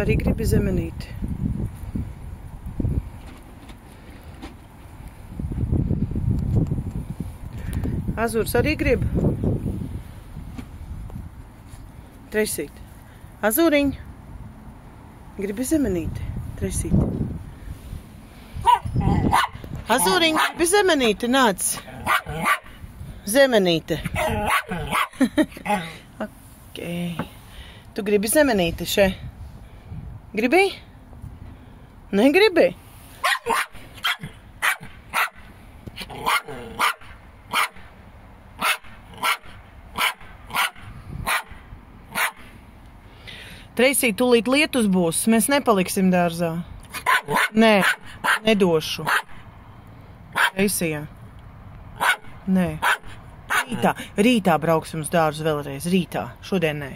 Arī gribi zemenīti. Azūrs arī grib. Treisīt. Azūriņ. Gribi zemenīti. Treisīt. Azūriņ, gribi zemenīti, nāc. Zemenīte. Ok. Tu gribi zemenīti še? Gribi? Negribi? Treisī, tūlīt lietus būs. Mēs nepaliksim dārzā. Nē, nedošu. Treisijā. Nē. Rītā brauksim uz dārzu vēlreiz. Rītā. Šodien nē.